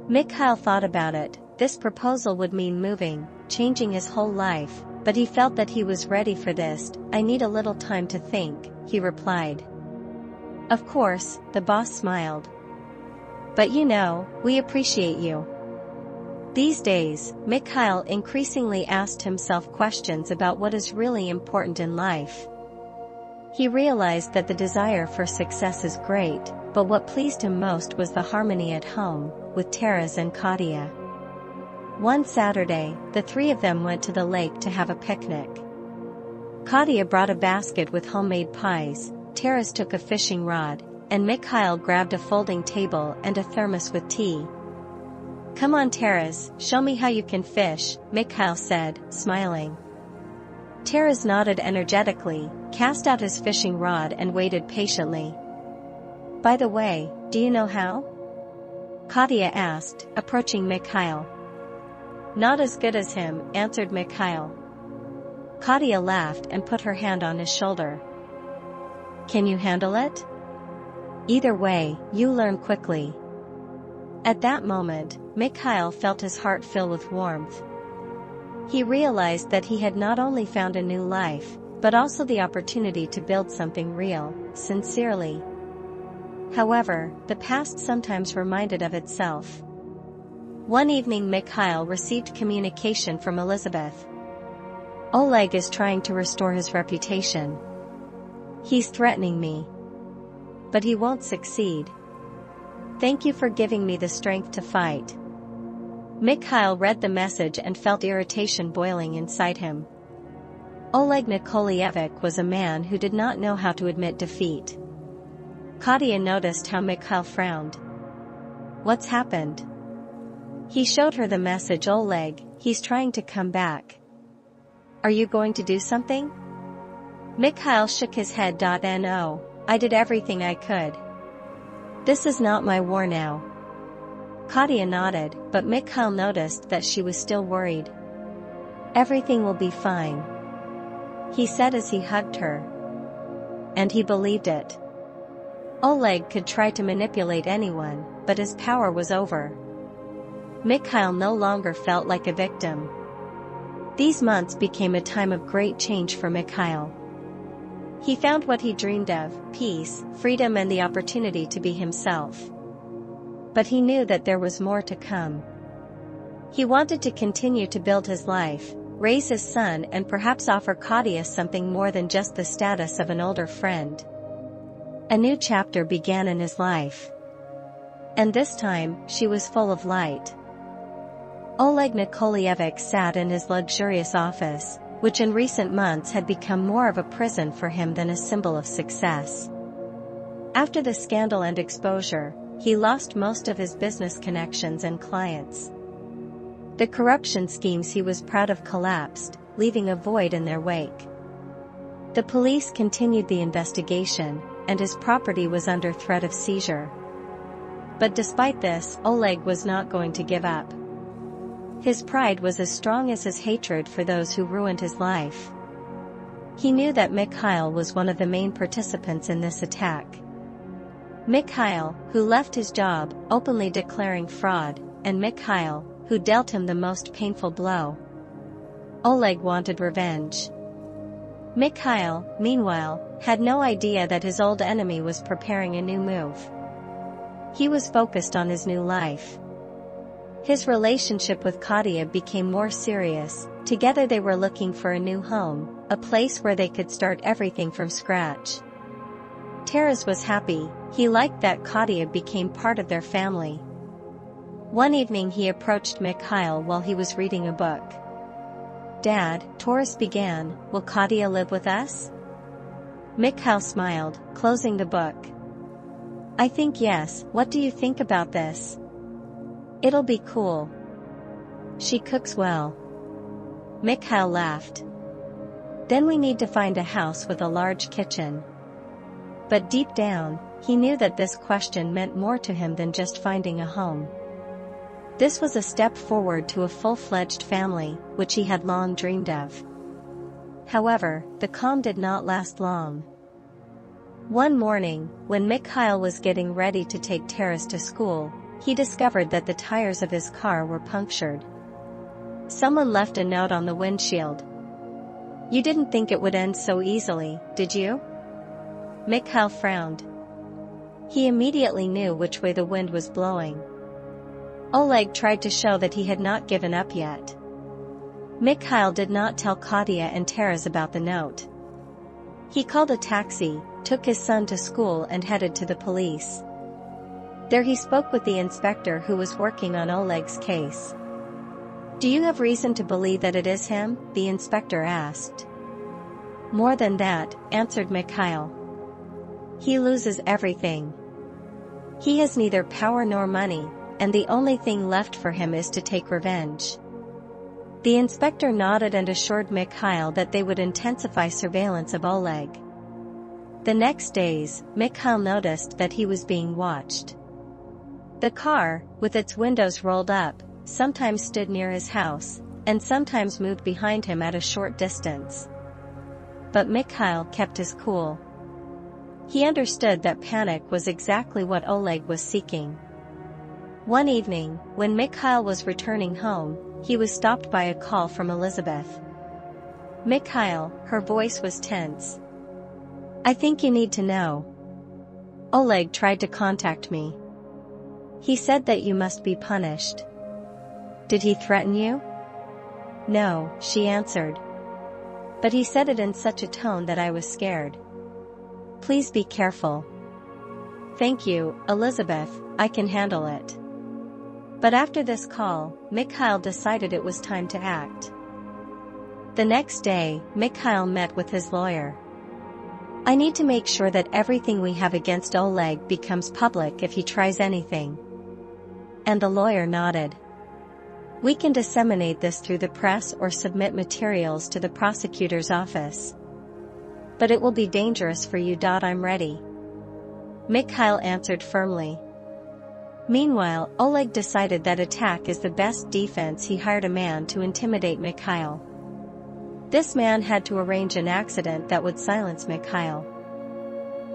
Mikhail thought about it. This proposal would mean moving, changing his whole life, but he felt that he was ready for this. "I need a little time to think," he replied. Of course, the boss smiled. "But we appreciate you." These days, Mikhail increasingly asked himself questions about what is really important in life. He realized that the desire for success is great, but what pleased him most was the harmony at home, with Taras and Katya. One Saturday, the three of them went to the lake to have a picnic. Katya brought a basket with homemade pies, Taras took a fishing rod, and Mikhail grabbed a folding table and a thermos with tea. "Come on Taras, show me how you can fish," Mikhail said, smiling. Taras nodded energetically, cast out his fishing rod and waited patiently. "By the way, do you know how?" Katya asked, approaching Mikhail. "Not as good as him," answered Mikhail. Katya laughed and put her hand on his shoulder. "Can you handle it? Either way, you learn quickly." At that moment, Mikhail felt his heart fill with warmth. He realized that he had not only found a new life, but also the opportunity to build something real, sincerely. However, the past sometimes reminded of itself. One evening Mikhail received communication from Elizabeth. "Oleg is trying to restore his reputation. He's threatening me. But he won't succeed. Thank you for giving me the strength to fight." Mikhail read the message and felt irritation boiling inside him. Oleg Nikolaevich was a man who did not know how to admit defeat. Katya noticed how Mikhail frowned. "What's happened?" He showed her the message. "Oleg, he's trying to come back. Are you going to do something?" Mikhail shook his head. "No, I did everything I could. This is not my war now." Katya nodded, but Mikhail noticed that she was still worried. "Everything will be fine," he said as he hugged her. And he believed it. Oleg could try to manipulate anyone, but his power was over. Mikhail no longer felt like a victim. These months became a time of great change for Mikhail. He found what he dreamed of: peace, freedom, and the opportunity to be himself. But he knew that there was more to come. He wanted to continue to build his life, raise his son, and perhaps offer Katya something more than just the status of an older friend. A new chapter began in his life. And this time, she was full of light. Oleg Nikolaevich sat in his luxurious office, which in recent months had become more of a prison for him than a symbol of success. After the scandal and exposure, he lost most of his business connections and clients. The corruption schemes he was proud of collapsed, leaving a void in their wake. The police continued the investigation, and his property was under threat of seizure. But despite this, Oleg was not going to give up. His pride was as strong as his hatred for those who ruined his life. He knew that Mikhail was one of the main participants in this attack. Mikhail, who left his job, openly declaring fraud, and Mikhail, who dealt him the most painful blow. Oleg wanted revenge. Mikhail, meanwhile, had no idea that his old enemy was preparing a new move. He was focused on his new life. His relationship with Katya became more serious. Together they were looking for a new home, a place where they could start everything from scratch. Taras was happy. He liked that Katya became part of their family. One evening he approached Mikhail while he was reading a book. "Dad," Taras began, "will Katya live with us?" Mikhail smiled, closing the book. "I think yes. What do you think about this?" "It'll be cool. She cooks well." Mikhail laughed. "Then we need to find a house with a large kitchen." But deep down, he knew that this question meant more to him than just finding a home. This was a step forward to a full-fledged family, which he had long dreamed of. However, the calm did not last long. One morning, when Mikhail was getting ready to take Taras to school, he discovered that the tires of his car were punctured. Someone left a note on the windshield. "You didn't think it would end so easily, did you?" Mikhail frowned. He immediately knew which way the wind was blowing. Oleg tried to show that he had not given up yet. Mikhail did not tell Katya and Taras about the note. He called a taxi, took his son to school and headed to the police. There he spoke with the inspector who was working on Oleg's case. "Do you have reason to believe that it is him?" the inspector asked. "More than that," answered Mikhail. "He loses everything. He has neither power nor money, and the only thing left for him is to take revenge." The inspector nodded and assured Mikhail that they would intensify surveillance of Oleg. The next days, Mikhail noticed that he was being watched. The car, with its windows rolled up, sometimes stood near his house, and sometimes moved behind him at a short distance. But Mikhail kept his cool. He understood that panic was exactly what Oleg was seeking. One evening, when Mikhail was returning home, he was stopped by a call from Elizabeth. "Mikhail," her voice was tense. "I think you need to know. Oleg tried to contact me. He said that you must be punished." "Did he threaten you?" "No," she answered. "But he said it in such a tone that I was scared. Please be careful." "Thank you, Elizabeth, I can handle it." But after this call, Mikhail decided it was time to act. The next day, Mikhail met with his lawyer. "I need to make sure that everything we have against Oleg becomes public if he tries anything." And the lawyer nodded. "We can disseminate this through the press or submit materials to the prosecutor's office. But it will be dangerous for you. I'm ready." Mikhail answered firmly. Meanwhile, Oleg decided that attack is the best defense. He hired a man to intimidate Mikhail. This man had to arrange an accident that would silence Mikhail.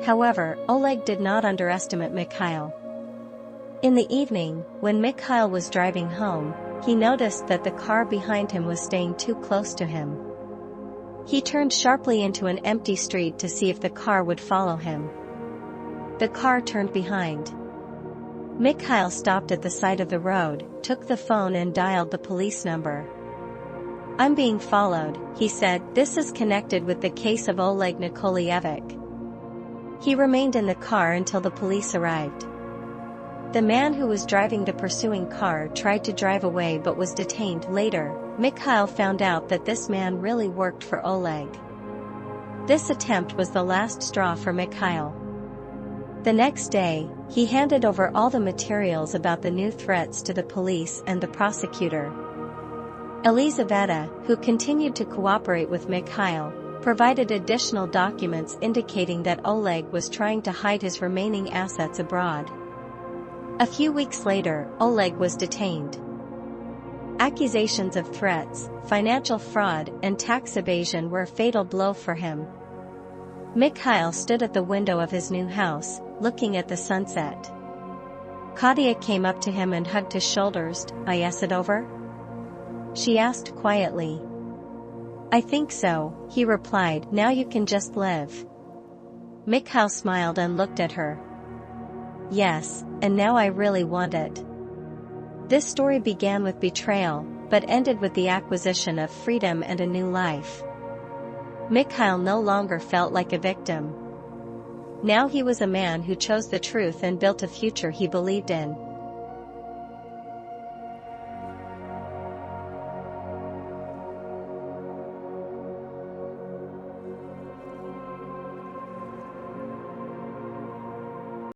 However, Oleg did not underestimate Mikhail. In the evening, when Mikhail was driving home, he noticed that the car behind him was staying too close to him. He turned sharply into an empty street to see if the car would follow him. The car turned behind. Mikhail stopped at the side of the road, took the phone and dialed the police number. "I'm being followed," he said. "This is connected with the case of Oleg Nikolaevich." He remained in the car until the police arrived. The man who was driving the pursuing car tried to drive away but was detained. Later, Mikhail found out that this man really worked for Oleg. This attempt was the last straw for Mikhail. The next day, he handed over all the materials about the new threats to the police and the prosecutor. Elizaveta, who continued to cooperate with Mikhail, provided additional documents indicating that Oleg was trying to hide his remaining assets abroad. A few weeks later, Oleg was detained. Accusations of threats, financial fraud, and tax evasion were a fatal blow for him. Mikhail stood at the window of his new house, looking at the sunset. Katya came up to him and hugged his shoulders. "Is it over?" she asked quietly. "I think so," he replied. "Now you can just live." Mikhail smiled and looked at her. "Yes, and now I really want it." This story began with betrayal, but ended with the acquisition of freedom and a new life. Mikhail no longer felt like a victim. Now he was a man who chose the truth and built a future he believed in.